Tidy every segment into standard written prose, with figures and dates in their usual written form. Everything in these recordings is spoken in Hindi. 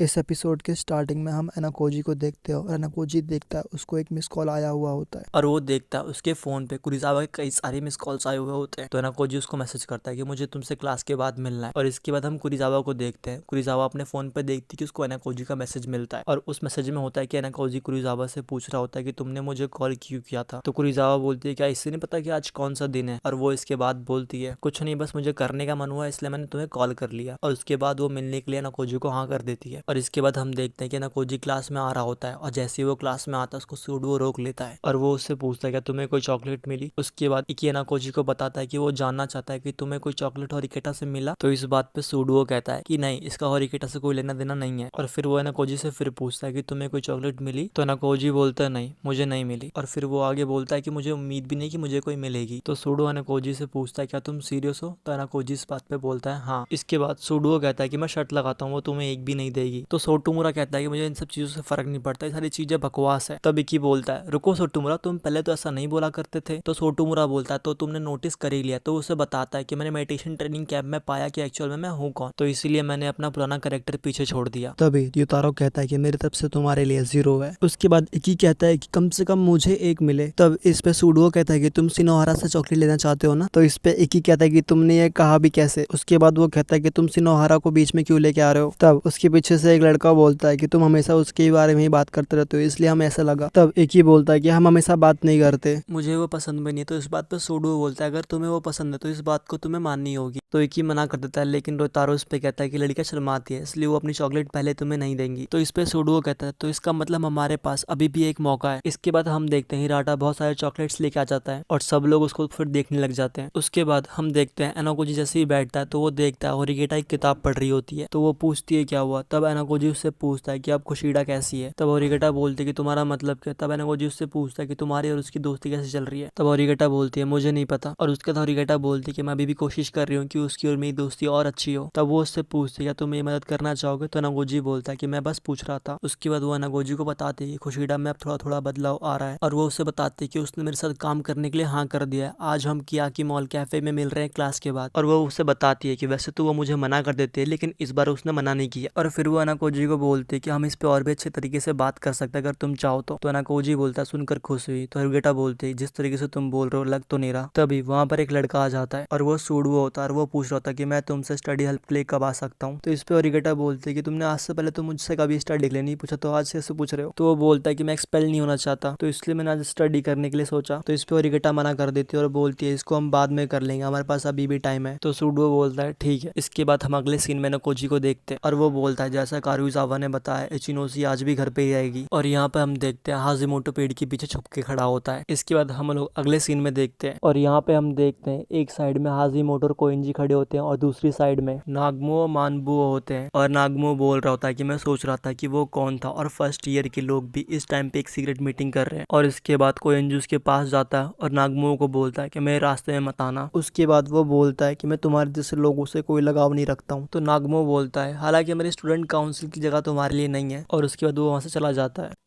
इस एपिसोड के स्टार्टिंग में हम एनाकोजी को देखते हैं और एनाकोजी देखता है उसको एक मिस कॉल आया हुआ होता है और वो देखता है उसके फोन पे कुरिजावा के कई सारे मिस कॉल्स आए हुए होते हैं। तो एनाकोजी उसको मैसेज करता है कि मुझे तुमसे क्लास के बाद मिलना है। और इसके बाद हम कुरिजावा को देखते हैं। कुरिजावा अपने फोन पे देखती है कि उसको एनाकोजी का मैसेज मिलता है और उस मैसेज में होता है कि एनाकोजी कुरिजावा से पूछ रहा होता है कि तुमने मुझे कॉल क्यों किया था। तो कुरिजावा बोलती है क्या इससे नहीं पता कि आज कौन सा दिन है। और वो इसके बाद बोलती है कुछ नहीं, बस मुझे करने का मन हुआ इसलिए मैंने तुम्हें कॉल कर लिया। और उसके बाद वो मिलने के लिए एनाकोजी को हाँ कर देती है। और इसके बाद हम देखते हैं कि एनाकोजी क्लास में आ रहा होता है और जैसे ही वो क्लास में आता है उसको सूडो रोक लेता है और वो उससे पूछता है क्या तुम्हें कोई चॉकलेट मिली। उसके बाद इकी एनाकोजी को बताता है कि वो जानना चाहता है कि तुम्हें कोई चॉकलेट होरिकेटा से मिला। तो इस बात पे सूडो कहता है कि नहीं, इसका होरिकेटा से कोई लेना देना नहीं है। और फिर वो एनाकोजी से फिर पूछता है कि तुम्हें कोई चॉकलेट मिली। तो एनाकोजी बोलता है नहीं, मुझे नहीं मिली। और फिर वो आगे बोलता है कि मुझे उम्मीद भी नहीं कि मुझे कोई मिलेगी। तो सूडो एनाकोजी से पूछता है क्या तुम सीरियस हो। तो एनाकोजी इस बात पे बोलता है हाँ। इसके बाद सूडो कहता है कि मैं शर्त लगाता हूँ वो तुम्हें एक भी नहीं देगी। तो सोटोमुरा कहता है कि मुझे इन सब चीजों से फर्क नहीं पड़ता, ये सारी चीजें बकवास है। तब इकी बोलता है रुको सोटोमुरा, तुम पहले तो ऐसा नहीं बोला करते थे। तो सोटोमुरा बोलता है तो तुमने नोटिस कर ही लिया। तो उसे बताता है कि मैंने मेडिटेशन ट्रेनिंग कैंप में पाया कि एक्चुअल में मैं हूँ कौन, तो इसीलिए मैंने अपना पुराना कैरेक्टर पीछे छोड़ दिया। तभी युतारो कहता है कि मेरी तरफ से तुम्हारे लिए 0 है। उसके बाद इकी कहता है कि कम से कम मुझे एक मिले। तब इस पे सूडो कहता है कि तुम सिनोहारा से चॉकलेट लेना चाहते हो ना। तो इस पे इकी कहता है कि तुमने ये कहा भी कैसे। उसके बाद वो कहता है कि तुम सिनोहारा को बीच में क्यों लेके आ रहे हो। तब उसके पीछे से एक लड़का बोलता है कि तुम हमेशा उसके बारे में ही बात करते रहते हो इसलिए हमें ऐसा लगा। तब इकी बोलता है कि हम हमेशा बात नहीं करते, मुझे वो पसंद भी नहीं। तो इस बात पे सूडो बोलता है अगर तुम्हें वो पसंद है तो इस बात को तुम्हें माननी होगी। तो इकी मना कर देता है, लेकिन रोतारो इस पे कहता है कि लड़कियां शर्माती है इसलिए वो अपनी चॉकलेट पहले तुम्हें नहीं देंगी। तो इस पे सूडो कहता है तो इसका मतलब हमारे पास अभी भी एक मौका है। इसके बाद हम देखते हैं हिराटा बहुत सारे चॉकलेट्स लेके आ जाता है और सब लोग उसको फिर देखने लग जाते हैं। उसके बाद हम देखते हैं एनाकोजी जैसे ही बैठता है तो वो देखता है होरिकेटा एक किताब पढ़ रही होती है। तो वो पूछती है क्या हुआ। तब एनाकोजी उससे पूछता है कि अब खुशीडा कैसी है। तब होरिकेटा बोलती है कि तुम्हारा मतलब क्या। तब एनाकोजी उससे पूछता है कि तुम्हारी और उसकी दोस्ती कैसे चल रही है। तब होरिकेटा बोलती है मुझे नहीं पता। और उसके बाद होरिकेटा बोलती है कि मैं अभी भी कोशिश कर रही हूँ कि उसकी और मेरी दोस्ती और अच्छी हो। तब वो उससे पूछती है क्या तुम मेरी मदद करना चाहोगे। तो एनाकोजी बोलता है कि मैं बस पूछ रहा था। उसके बाद वो एनाकोजी को बताती है कि खुशीडा में अब थोड़ा थोड़ा बदलाव आ रहा है और वो उसे बताती है कि उसने मेरे साथ काम करने के लिए हाँ कर दिया है। आज हम कियाकी मॉल कैफे में मिल रहे हैं क्लास के बाद। और वो उसे बताती है कि वैसे तो वो मुझे मना कर देते हैं लेकिन इस बार उसने मना नहीं किया। और फिर वो एनाकोजी को बोलती है कि हम इस पे और भी अच्छे तरीके से बात कर सकते हैं अगर तुम चाहो तो। एनाकोजी बोलता है सुनकर खुश हुई। तो हिरोगेटा बोलती है जिस तरीके से तुम बोल रहे हो लग तो नहीं रहा। तभी वहां पर एक लड़का आ जाता है और वो सूडो होता है और वो पूछ रहा था कि मैं तुमसे स्टडी हेल्प के लिए कब आ सकता हूँ। तो इस पे हिरोगेटा बोलती है कि तुमने आज से पहले तो मुझसे कभी स्टडी के लिए नहीं पूछा, तो आज से ऐसे पूछ रहे हो। तो वो बोलता है कि मैं एक्सपेल नहीं होना चाहता तो इसलिए मैंने आज स्टडी करने के लिए सोचा। तो इस पे हिरोगेटा मना कर देती है और बोलती है इसको हम बाद में कर लेंगे, हमारे पास अभी भी टाइम है। तो सूडो बोलता है ठीक है। इसके बाद हम अगले सीन में एनाकोजी को देखते हैं और वो बोलता है जैसा कारुइजावा ने बताया इचिनोशी आज भी घर पे ही रहेगी। और यहाँ पे हम देखते हैं हाजिमोटो पेड़ के पीछे छुप के खड़ा होता है। इसके बाद हम लोग अगले सीन में देखते हैं और यहाँ पे हम देखते हैं एक साइड में हाजिमोटो और कोइंजी खड़े होते हैं और दूसरी साइड में नागमो मानबुओ होते हैं। और नागमो बोल रहा होता है कि मैं सोच रहा था कि वो कौन था और फर्स्ट ईयर के लोग भी इस टाइम पे एक सीक्रेट मीटिंग कर रहे हैं। और इसके बाद कोएंजी उसके पास जाता है और नागमो को बोलता है कि मेरे रास्ते में मत आना। उसके बाद वो बोलता है कि मैं तुम्हारे जैसे लोगों से कोई लगाव नहीं रखता हूँ। तो नागमो बोलता है हालांकि मेरे स्टूडेंट काउंसिल की जगह तुम्हारे लिए नहीं है। और उसके बाद वो वहां से चला जाता है।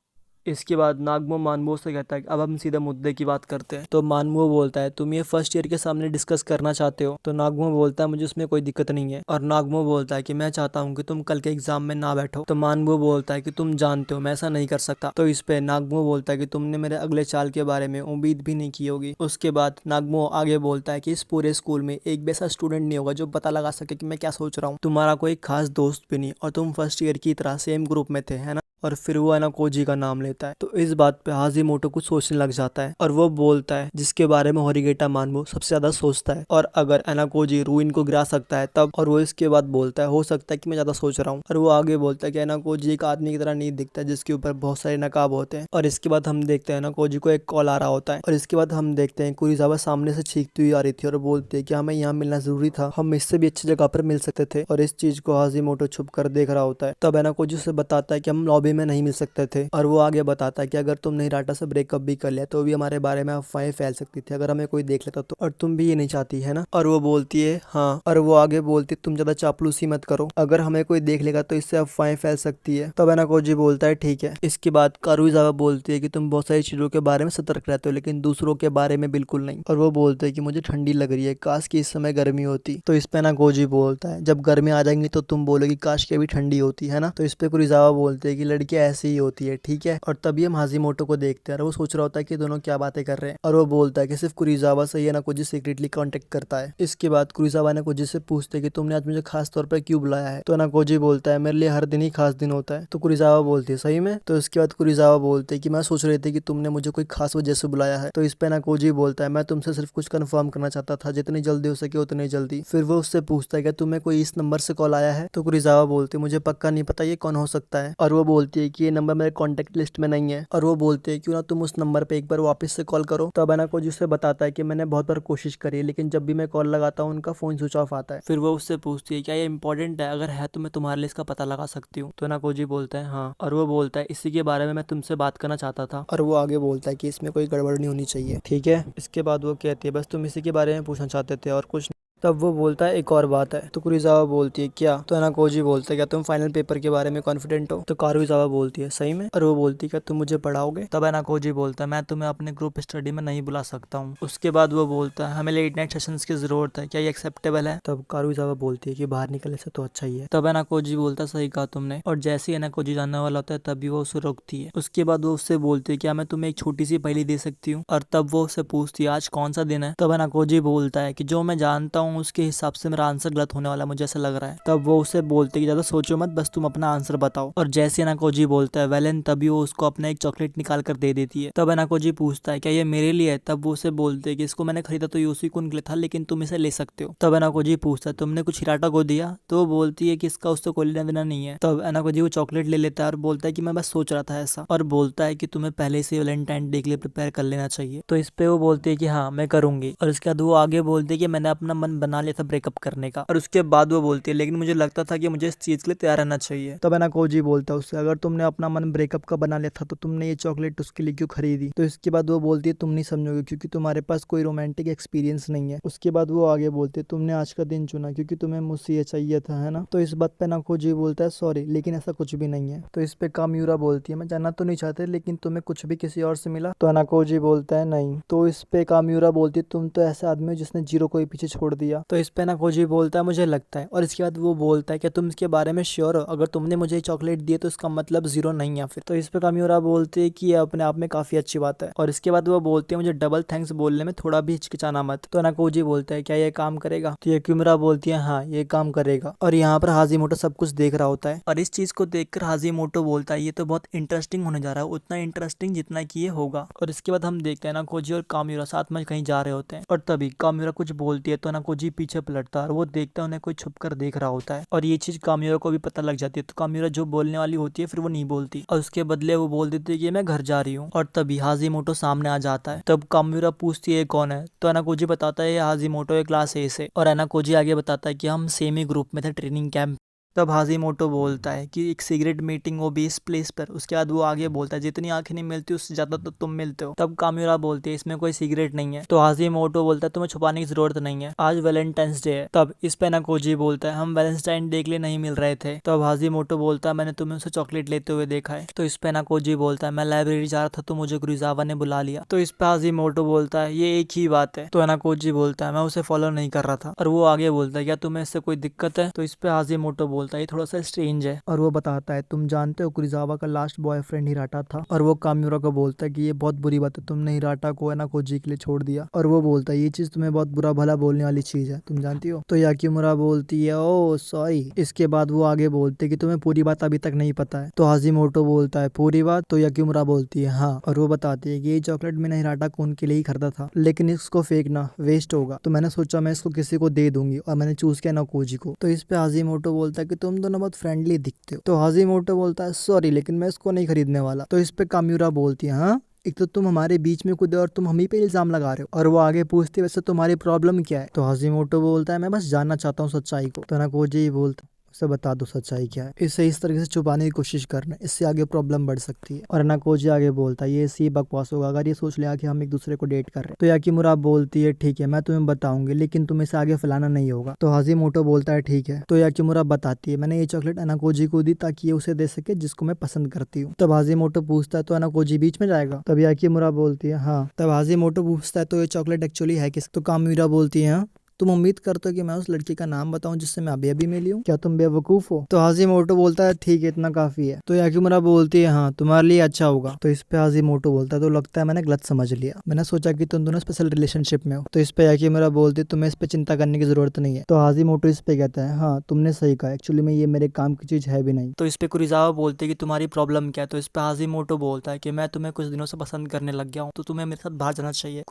इसके बाद नागमो मानबो से कहता है कि अब हम सीधा मुद्दे की बात करते हैं। तो मानबो बोलता है तुम ये फर्स्ट ईयर के सामने डिस्कस करना चाहते हो। तो नागमो बोलता है मुझे उसमें कोई दिक्कत नहीं है। और नागमो बोलता है कि मैं चाहता हूँ कि तुम कल के एग्जाम में ना बैठो। तो मानबो बोलता है कि तुम जानते हो मैं ऐसा नहीं कर सकता। तो इस पे नागमो बोलता है कि तुमने मेरे अगले चाल के बारे में उम्मीद भी नहीं की होगी। उसके बाद नागमो आगे बोलता है कि इस पूरे स्कूल में एक भी ऐसा स्टूडेंट नहीं होगा जो पता लगा सके कि मैं क्या सोच रहा हूँ। तुम्हारा कोई खास दोस्त भी नहीं और तुम फर्स्ट ईयर की तरह सेम ग्रुप में थे, है ना। और फिर वो एनाकोजी का नाम लेता है। तो इस बात पे हाजिमोटो कुछ सोचने लग जाता है और वो बोलता है जिसके बारे में होरिगेटा मानबो सबसे ज्यादा सोचता है। और अगर एनाकोजी रूइन को गिरा सकता है तब। और वो इसके बाद बोलता है हो सकता है कि मैं ज्यादा सोच रहा हूँ। और वो आगे बोलता है कि एनाकोजी एक आदमी की तरह नहीं दिखता जिसके ऊपर बहुत सारे नकाब होते हैं। और इसके बाद हम देखते हैं एनाकोजी को एक कॉल आ रहा होता है। और इसके बाद हम देखते हैं कुरिजावा सामने से चीखती हुई आ रही थी और बोलती है कि हमें यहाँ मिलना जरूरी था, हम इससे भी अच्छी जगह पर मिल सकते थे। और इस चीज को हाजिमोटो छुप कर देख रहा होता है। तब एनाकोजी उसे बताता है कि हम लॉबी में नहीं मिल सकते थे। और वो आगे बताता है कि अगर तुमने हिराटा से ब्रेकअप भी कर लिया तो भी हमारे बारे में अफवाहें फैल सकती थी अगर हमें कोई देख लेता तो, और तुम भी ये नहीं चाहती है ना। और वो बोलती है हाँ। और वो आगे बोलती तुम ज्यादा चापलूसी मत करो, अगर हमें कोई देख लेगा तो इससे अफवाहें फैल सकती है। तब एनाकोजी बोलता है ठीक है। इसके बाद कारुइजावा बोलती है कि तुम बहुत सारी चीजों के बारे में सतर्क रहते हो लेकिन दूसरों के बारे में बिल्कुल नहीं। और वो बोलते हैं कि मुझे ठंडी लग रही है, काश की इस समय गर्मी होती। तो इस पे एनाकोजी बोलता है जब गर्मी आ जाएंगी तो तुम बोलोगी काश की अभी ठंडी होती है ना। तो इस पे कुरिजावा बोलते हैं कि लड़कियां ऐसी ही होती है, ठीक है। और तभी हम हाजिमोटो को देखते हैं और वो सोच रहा होता है कि दोनों क्या बातें कर रहे हैं। और वो बोलता है कि सिर्फ कुरिजावा से ही एनाकोजी सीक्रेटली कांटेक्ट करता है। इसके बाद कुरिजावा एनाकोजी से पूछते हैं कि तुमने आज मुझे खास तौर पर क्यों बुलाया है। तो एनाकोजी बोलता है मेरे लिए हर दिन ही खास दिन होता है। तो कुरिजावा बोलती है सही में। तो इसके बाद कुरिजावा बोलते हैं कि मैं सोच रही थी कि तुमने मुझे कोई खास वजह से बुलाया है। तो इस पे एनाकोजी बोलता है मैं तुमसे सिर्फ कुछ कंफर्म करना चाहता था, जितनी जल्दी हो सके उतनी जल्दी। फिर वो उससे पूछता है कि तुम्हें कोई इस नंबर से कॉल आया है। तो कुरिजावा बोलती है मुझे पक्का नहीं पता ये कौन हो सकता है। और वो बोलती है कि ये नंबर मेरे कॉन्टेक्ट लिस्ट में नहीं है। और वो बोलते हैं क्यों ना तुम उस नंबर पे एक बार वापस से कॉल करो। तब एनाकोजी उसे बताता है कि मैंने बहुत बार कोशिश करी है लेकिन जब भी मैं कॉल लगाता हूँ उनका फोन स्विच ऑफ आता है। फिर वो उससे पूछती है क्या ये इंपॉर्टेंट है, अगर है तो मैं तुम्हारे लिए इसका पता लगा सकती हूँ। तो एनाकोजी बोलता है हाँ। और वो बोलता है इसी के बारे में मैं तुमसे बात करना चाहता था। और वो आगे बोलता है कि इसमें कोई गड़बड़ नहीं होनी चाहिए, ठीक है। इसके बाद वो कहती है बस तुम इसी के बारे में पूछना चाहते थे और कुछ। तब वो बोलता है एक और बात है। तो कुरिजावा बोलती है क्या। तो एनाकोजी बोलता है क्या तुम फाइनल पेपर के बारे में कॉन्फिडेंट हो। तो कारुइजावा बोलती है सही में। और वो बोलती है क्या तुम मुझे पढ़ाओगे। तब एनाकोजी बोलता है मैं तुम्हें अपने ग्रुप स्टडी में नहीं बुला सकता हूँ। उसके बाद वो बोलता है हमें लेट नाइट सेशंस की जरूरत है, क्या ये एक्सेप्टेबल है। तब कारुइजावा बोलती है कि बाहर निकलने से तो अच्छा ही है। तब एनाकोजी बोलता है सही कहा तुमने। और जैसे ही एनाकोजी जाने वाला होता है तभी वो उसे रोकती है। उसके बाद वो उससे बोलती है क्या मैं तुम्हें एक छोटी सी पहेली दे सकती हूँ। और तब वो उससे पूछती है आज कौन सा दिन है। तब एनाकोजी बोलता है कि जो मैं जानता हूँ उसके हिसाब से मेरा आंसर गलत होने वाला मुझे ऐसा लग रहा है। तब वो उसे बोलते कि ज्यादा सोचो मत, बस तुम अपना आंसर बताओ। और जैसे एनाकोजी बोलता है वेलन तभी वो उसको अपना एक चॉकलेट निकाल कर दे देती है। तब एनाकोजी पूछता है क्या ये मेरे लिए है। तब वो उसे बोलते है कि इसको मैंने खरीदा तो यूसी कुन के लिए था लेकिन तुम इसे ले सकते हो। तब एनाकोजी पूछता है तुमने कुछ हिराटा को दिया। तो वो बोलती है कि इसका उससे कोई लेना देना नहीं है। तब एनाकोजी वो चॉकलेट ले लेता है और बोलता है कि मैं बस सोच रहा था ऐसा। और बोलता है कि तुम्हें पहले से वैलेंटाइन डे के लिए प्रिपेयर कर लेना चाहिए। तो इस पे वो बोलती है कि हाँ मैं करूंगी। और उसके बाद वो आगे बोलती है कि मैंने अपना मन बना लिया था ब्रेकअप करने का। और उसके बाद वो बोलती है लेकिन मुझे लगता था कि मुझे इस चीज के लिए तैयार रहना चाहिए। तब एनाकोजी बोलता है उससे अगर तुमने अपना मन ब्रेकअप का बना लिया था तो तुमने ये चॉकलेट उसके लिए क्यों खरीदी। तो इसके बाद वो बोलती है तुम नहीं समझोगे क्योंकि तुम्हारे पास कोई रोमांटिक एक्सपीरियंस नहीं है। उसके बाद वो आगे बोलती है तुमने आज का दिन चुना क्योंकि तुम्हें मुझसे ये चाहिए था, है ना। तो इस बात पे एनाकोजी बोलता है सॉरी लेकिन ऐसा कुछ भी नहीं है। तो इस पे कामियूरा बोलती है मैं जानना तो नहीं चाहते लेकिन तुम्हें कुछ भी किसी और से मिला। तो एनाकोजी बोलता है नहीं। तो इस पे कामियूरा बोलती है तुम तो ऐसा आदमी हो जिसने जीरो को ही पीछे छोड़ दिया। तो इस पे एनाकोजी बोलता है मुझे लगता है। और इसके बाद वो बोलता है कि तुम इसके बारे में श्योर हो, अगर तुमने मुझे चॉकलेट दिए तो इसका मतलब जीरो नहीं है फिर। तो इस पे कामियूरा बोलती है कि ये अपने आप में काफी अच्छी बात है। और इसके बाद वो बोलते हैं मुझे डबल थैंक्स बोलने में थोड़ा भी हिचकिचाना मत। तो एनाकोजी बोलता है क्या ये काम करेगा। तो याकिमुरा बोलती है हाँ ये काम करेगा। और यहाँ पर हाजिमोटो सब कुछ देख रहा होता है। और इस चीज को देखकर हाजिमोटो बोलता है ये तो बहुत इंटरेस्टिंग होने जा रहा है, उतना इंटरेस्टिंग जितना कि ये होगा। और इसके बाद हम देखते हैं एनाकोजी और कामियूरा साथ में कहीं जा रहे होते हैं। और तभी कामियूरा कुछ बोलती है तो एनाकोजी पीछे पलटता है और वो देखता है उन्हें कोई छुप कर देख रहा होता है। और ये चीज कामियूरा को भी पता लग जाती है। तो कामियूरा जो बोलने वाली होती है फिर वो नहीं बोलती और उसके बदले वो बोल देती है कि मैं घर जा रही हूँ। और तभी हाजिमोटो सामने आ जाता है। तब कामियूरा पूछती है कौन है। तो एनाकोजी बताता है ये हाजिमोटो है क्लास ए से। और एनाकोजी आगे बताता है कि हम सेम ही ग्रुप में थे ट्रेनिंग कैंप। तब हाजिमोटो बोलता है कि एक सिगरेट मीटिंग हो भी इस प्लेस पर। उसके बाद वो आगे बोलता है जितनी आंखें नहीं मिलती उससे ज्यादा तो तुम मिलते हो। तब कामियूरा बोलती है इसमें कोई सिगरेट नहीं है। तो हाजिमोटो बोलता है तुम्हें छुपाने की जरूरत नहीं है, आज वैलेंटाइंस डे है। तब इस पे एनाकोजी बोलता है हम वैलेंटाइन डे के लिए नहीं मिल रहे थे। तब हाजिमोटो बोलता है मैंने तुम्हें उसे चॉकलेट लेते हुए देखा है। तो इस पे एनाकोजी बोलता है मैं लाइब्रेरी जा रहा था तो मुझे कुरिजावा ने बुला लिया। तो इस पे हाजिमोटो बोलता है ये एक ही बात है। तो एनाकोजी बोलता है मैं उसे फॉलो नहीं कर रहा था। और वो आगे बोलता है क्या तुम्हें इससे कोई दिक्कत है। तो इस पे हाजिमोटो बोलता है ये थोड़ा सा स्ट्रेंज है। और वो बताता है तुम जानते हो कुरिजावा का लास्ट बॉयफ्रेंड हिराटा था। और वो कामियूरा को बोलता है कि ये बहुत बुरी बात है, तुमने हिराटा को एनाकोजी के लिए छोड़ दिया। और वो बोलता है ये चीज तुम्हें बहुत बुरा भला बोलने वाली चीज है, तुम जानती हो। तो याकिमुरा बोलती है ओ सॉरी। इसके बाद वो आगे बोलते कि तुम्हें पूरी बात अभी तक नहीं पता है। तो हाजिमोटो बोलता है पूरी बात। तो याकिमुरा बोलती है हाँ। और वो बताती है कि ये चॉकलेट मैंने हिराटा को उनके लिए ही खरीदा था लेकिन इसको फेंकना वेस्ट होगा, तो मैंने सोचा मैं इसको किसी को दे दूंगी और मैंने चूज किया एनाकोजी को। तो इस पे हाजिमोटो बोलता है कि तुम दोनों बहुत फ्रेंडली दिखते हो। तो हाजिमोटो बोलता है सॉरी लेकिन मैं इसको नहीं खरीदने वाला। तो इस पे कामियूरा बोलती है हाँ एक तो तुम हमारे बीच में कूदे और तुम हम ही पे इल्जाम लगा रहे हो। और वो आगे पूछती है वैसे तुम्हारी प्रॉब्लम क्या है। तो हाजिमोटो बोलता है मैं बस जानना चाहता हूँ सच्चाई को। तो एनाकोजी बोलता उसे बता दो सच्चाई क्या है, इसे इस तरीके से छुपाने की कोशिश करना, इससे आगे प्रॉब्लम बढ़ सकती है। और अनाकोजी आगे बोलता है ये सी बकवास होगा अगर ये सोच लिया कि हम एक दूसरे को डेट कर रहे हैं। तो याकीमुरा बोलती है ठीक है मैं तुम्हें बताऊंगी लेकिन तुम्हें इसे आगे फैलाना नहीं होगा। तो हाजिमोटो बोलता है ठीक है। तो याकीमुरा बताती है मैंने ये चॉकलेट अनाकोजी को दी ताकि ये उसे दे सके जिसको मैं पसंद करती हूँ। तब हाजिमोटो पूछता है तो अनाकोजी बीच में जाएगा। तब याकीमुरा बोलती है हाँ। तब हाजिमोटो पूछता है तो ये चॉकलेट एक्चुअली है किस? तो कामिरा बोलती है हाँ तुम उम्मीद करते हो कि मैं उस लड़की का नाम बताऊं जिससे मैं अभी अभी मिली हूँ? क्या तुम बेवकूफ हो? तो हाजिमोटो बोलता है ठीक है इतना काफी है। तो याकीमुरा बोलती है हाँ तुम्हारे लिए अच्छा होगा। तो इस पे हाजिमोटो बोलता है तो लगता है मैंने गलत समझ लिया, मैंने सोचा कि तुम दोनों स्पेशल रिलेशनशिप में हो। तो इस पे याकीमुरा बोलती है तुम्हें इस पे चिंता करने की जरूरत नहीं है। तो हाजिमोटो इस पे कहता है हाँ तुमने सही कहा, एक्चुअली में ये मेरे काम की चीज है भी नहीं। तो इस पे कुरिजावा बोलते कि तुम्हारी प्रॉब्लम क्या है। तो इस पे हाजिमोटो बोलता है कि मैं तुम्हें कुछ दिनों से पसंद करने लग गया हूँ तो तुम्हें मेरे साथ बाहर जाना चाहिए।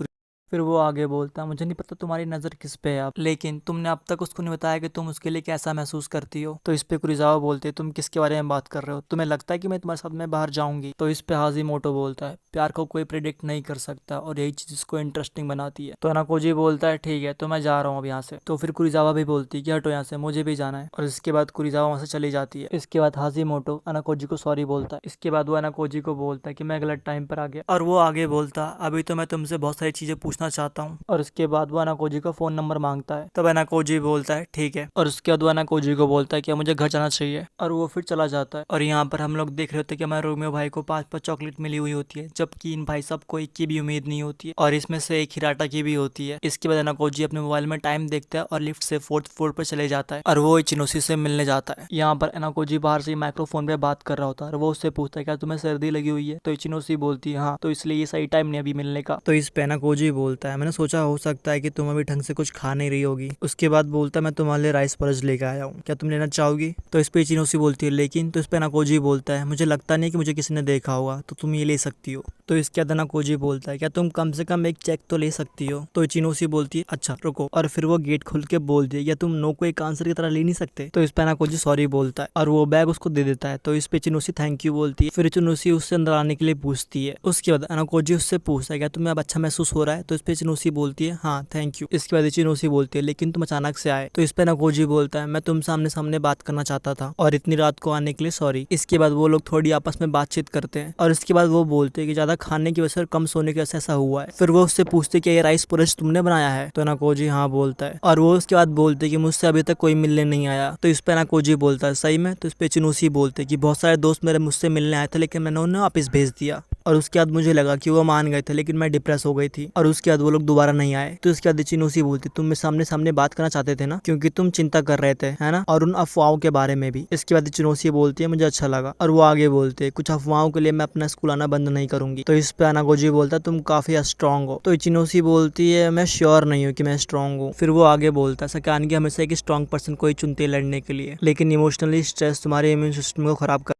फिर वो आगे बोलता है मुझे नहीं पता तुम्हारी नज़र किस पे है अब, लेकिन तुमने अब तक उसको नहीं बताया कि तुम उसके लिए कैसा महसूस करती हो। तो इस पे कुरिजावा बोलते तुम किसके बारे में बात कर रहे हो, तुम्हें लगता है कि मैं तुम्हारे साथ में बाहर जाऊंगी? तो इस पे हाजिमोटो बोलता है प्यार को कोई प्रिडिक्ट नहीं कर सकता और यही चीज इसको इंटरेस्टिंग बनाती है। तो अनाकोजी बोलता है ठीक है तो मैं जा रहा हूँ अब यहाँ से। तो फिर कुरिजावा भी बोलती है कि हटो यहाँ से, मुझे भी जाना है। और इसके बाद कुरिजावा वहाँ से चली जाती है। इसके बाद हाजिमोटो अनाकोजी को सॉरी बोलता है। इसके बाद वो अनाकोजी को बोलता है कि मैं गलत टाइम पर आ गया। और वो आगे बोलता अभी तो मैं तुमसे बहुत सारी चीजें पूछना चाहता हूँ। और उसके बाद वो अनाकोजी का फोन नंबर मांगता है। तब अनाकोजी बोलता है ठीक है। और उसके बाद वो अनाकोजी को बोलता है कि मुझे घर जाना चाहिए। और वो फिर चला जाता है। और यहाँ पर हम लोग देख रहे होते हैं कि हमारे रोमियो भाई को 5-5 चॉकलेट मिली हुई होती है, जबकि इन भाई साहब को एक की भी उम्मीद नहीं होती है और इसमें से एक हिराटा की भी होती है। इसके बाद अनाकोजी अपने मोबाइल में टाइम देखता है और लिफ्ट से 4th फ्लोर पर चले जाता है और वो इचिनोसी से मिलने जाता है। यहाँ पर अनाकोजी बाहर से माइक्रोफोन पे बात कर रहा होता है और वो उससे पूछता है क्या तुम्हें सर्दी लगी हुई है? तो इचिनोसी बोलती है हाँ, तो इसलिए ये सही टाइम नहीं अभी मिलने का। तो इस पे अनाकोजी बोलता है मैंने सोचा हो सकता है कि तुम अभी ढंग से कुछ खा नहीं रही होगी। उसके बाद बोलता है मैं तुम्हारे लिए राइस परज लेके आया हूँ, क्या तुम लेना चाहोगी? तो इस पे इचिनोसी बोलती है लेकिन। तो इस पे अनाकोजी बोलता है मुझे लगता नहीं कि मुझे किसी ने देखा होगा, तो तुम ये ले सकती हो। तो इसके बाद अनाकोजी बोलता है क्या तुम कम से कम एक चेक तो ले सकती हो? तो इचिनोसी बोलती है अच्छा रुको। और फिर वो गेट खोल के बोलती है क्या तुम नो को एक आंसर की तरह ले नहीं सकते? तो इस पे अनाकोजी सॉरी बोलता है और वो बैग उसको दे देता है। तो इस पे इचिनोसी थैंक यू बोलती है। फिर इचिनोसी उससे अंदर आने के लिए पूछती है। उसके बाद अनाकोजी उससे पूछता है क्या तुम्हें अब अच्छा महसूस हो रहा है? तो इस पे इचिनोसी बोलती है हाँ थैंक यू। इसके बाद इचिनोसी बोलती है लेकिन तुम अचानक से आए? तो इस पे अनाकोजी बोलता है मैं तुम सामने सामने बात करना चाहता था और इतनी रात को आने के लिए सॉरी। इसके बाद वो लोग थोड़ी आपस में बातचीत करते हैं और इसके बाद वो बोलते हैं कि ज्यादा खाने की वजह से और कम सोने की वजह से ऐसा हुआ है। फिर वो उससे पूछते कि ये राइस पुरश तुमने बनाया है? तो अनाकोजी हाँ बोलता है और वो उसके बाद बोलते कि मुझसे अभी तक कोई मिलने नहीं आया। तो इस पे अनाकोजी बोलता है सही में? तो इस पे इचिनोसी बोलते कि बहुत सारे दोस्त मेरे मुझसे मिलने आए थे लेकिन मैंने उन्हें वापस भेज दिया। और उसके बाद मुझे लगा कि वो मान गए थे लेकिन मैं डिप्रेस हो गई थी और उसके बाद वो लोग दोबारा नहीं आए। तो उसके बाद इचिनोसी बोलती तुम मेरे सामने सामने बात करना चाहते थे ना, क्योंकि तुम चिंता कर रहे थे है ना, और उन अफवाहों के बारे में भी। इसके बाद इचिनोसी बोलती है मुझे अच्छा लगा। और वो आगे बोलते कुछ अफवाहों के लिए मैं अपना स्कूल आना बंद नहीं करूंगी। तो इस पे अनाकोजी बोलता है तुम काफी स्ट्रांग हो। तो इचिनोसी बोलती है मैं श्योर नहीं हूँ कि मैं स्ट्रांग हूँ। फिर वो आगे बोलता है सकानगी हमेशा एक स्ट्रांग पर्सन को ही चुनती है लड़ने के लिए, लेकिन इमोशनली स्ट्रेस तुम्हारे इम्यून सिस्टम को खराब कर।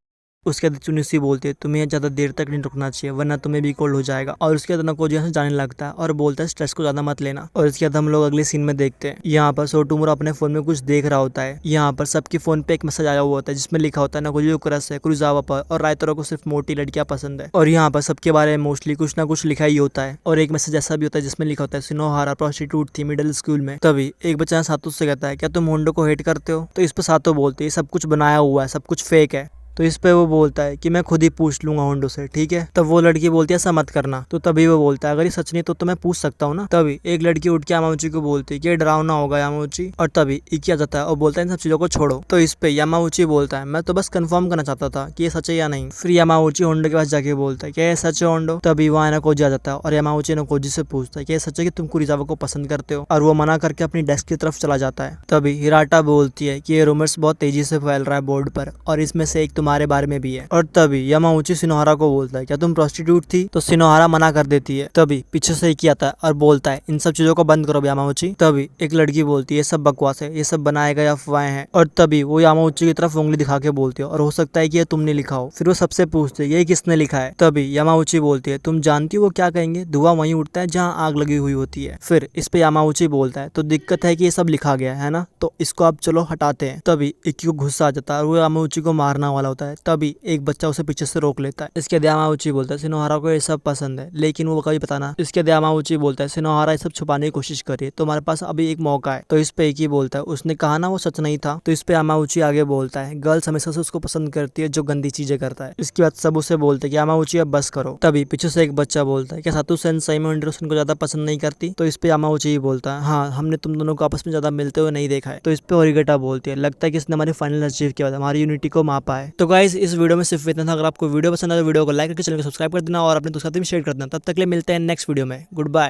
उसके बाद इचिनोसी बोलती है तुम्हें ज्यादा देर तक नहीं रुकना चाहिए वरना तुम्हें भी कोल्ड हो जाएगा। और उसके बाद अनाकोजी यहाँ से जाने लगता है और बोलता है स्ट्रेस को ज्यादा मत लेना। और इसके बाद हम लोग अगले सीन में देखते हैं यहाँ पर सोटोमोरो अपने फोन में कुछ देख रहा होता है। यहाँ पर सबके फोन पे एक मैसेज आया हुआ होता है जिसमें लिखा होता है अनाकोजी को क्रश है कुरिजावा पर और राइतरो को सिर्फ मोटी लड़कियां पसंद है। और यहाँ पर सबके बारे में मोस्टली कुछ ना कुछ लिखा ही होता है। और एक मैसेज ऐसा भी होता है जिसमें लिखा होता है सिनोहारा प्रोस्टिट्यूट थी मिडिल स्कूल में। तभी एक बच्चा सातो से कहता है क्या तुम होंडो को हेट करते हो? तो इस पर सातो बोलते है सब कुछ बनाया हुआ है, सब कुछ फेक है। तो इस पे वो बोलता है कि मैं खुद ही पूछ लूंगा होंडो से, ठीक है? तब वो लड़की बोलती है ऐसा मत करना। तो तभी वो बोलता है अगर ये सच नहीं तो मैं पूछ सकता हूँ ना। तभी एक लड़की उठ के यामाउची को बोलती है कि ये डरावना होगा यामाउची। और तभी इकी आ जाता है और बोलता है इन सब चीजों को छोड़ो। तो इस पे यामाउची बोलता है मैं तो बस कंफर्म करना चाहता था कि ये सच है या नहीं। फिर यामाउची होंडो के पास जाके बोलता है क्या ये सच है होंडो? तभी वहाँ अनाकोजी आ जाता है और यामाउची अनाकोजी से पूछता है कि ये सच है कि तुम कुरिजावा को पसंद करते हो? और वो मना करके अपनी डेस्क की तरफ चला जाता है। तभी हिराटा बोलती है कि ये रूमर्स बहुत तेजी से फैल रहा है बोर्ड पर और इसमें से एक तुम्हारे बारे में भी है। और तभी यामाउची सिनोहारा को बोलता है क्या तुम प्रोस्टिट्यूट थी? तो सिनोहारा मना कर देती है। तभी पीछे से एक आता है और बोलता है इन सब चीजों को बंद करो यामाउची। तभी एक लड़की बोलती है ये सब बकवास है, ये सब बनाए गए अफवाहें हैं। और तभी वो यामाउची की तरफ उंगली दिखा के बोलती है और हो सकता है कि ये तुमने लिखा हो। फिर वो सबसे पूछते है ये किसने लिखा है? तभी यामाउची बोलती है तुम जानती हो वो क्या कहेंगे, धुआं वहीं उठता है जहाँ आग लगी हुई होती है। फिर इस पे यामाउची बोलता है तो दिक्कत है कि ये सब लिखा गया है ना, तो इसको आप चलो हटाते हैं। तभी इक्की को गुस्सा आ जाता है और वो यामाउची को मारना वाला होता है तभी एक बच्चा उसे पीछे से रोक लेता है। इसके बाद यामाउची बोलता है सिनोहारा को ये सब पसंद है लेकिन वो कभी बताना। इसके बाद यामाउची बोलता है सिनोहारा ये सब छुपाने की कोशिश करिए, तुम्हारे पास अभी एक मौका है। तो इस पे इकी बोलता है उसने कहा ना वो सच नहीं था। तो इस पे यामाउची आगे बोलता है गर्ल्स हमेशा से उसको पसंद करती है जो गंदी चीजें करता है। इसके बाद सब उसे बोलते हैं कि यामाउची अब बस करो। तभी पीछे से एक बच्चा बोलता है क्या सातू सेन सही में इंटरसन को ज्यादा पसंद नहीं करती। तो इस पे यामाउची ही बोलता है हाँ हमने तुम दोनों को आपस में ज्यादा मिलते हुए नहीं देखा है। तो इस पे ओरिगेटा बोलती है लगता है कि इसने हमारी फाइनल अचीव किया था, हमारी यूनिटी को मापा है। तो गाइस इस वीडियो में सिर्फ इतना था। अगर आपको वीडियो पसंद आए तो वीडियो को लाइक करके चैनल को सब्सक्राइब कर देना और अपने दोस्तों के साथ भी शेयर कर देना। तब तक के लिए मिलते हैं नेक्स्ट वीडियो में। Good bye.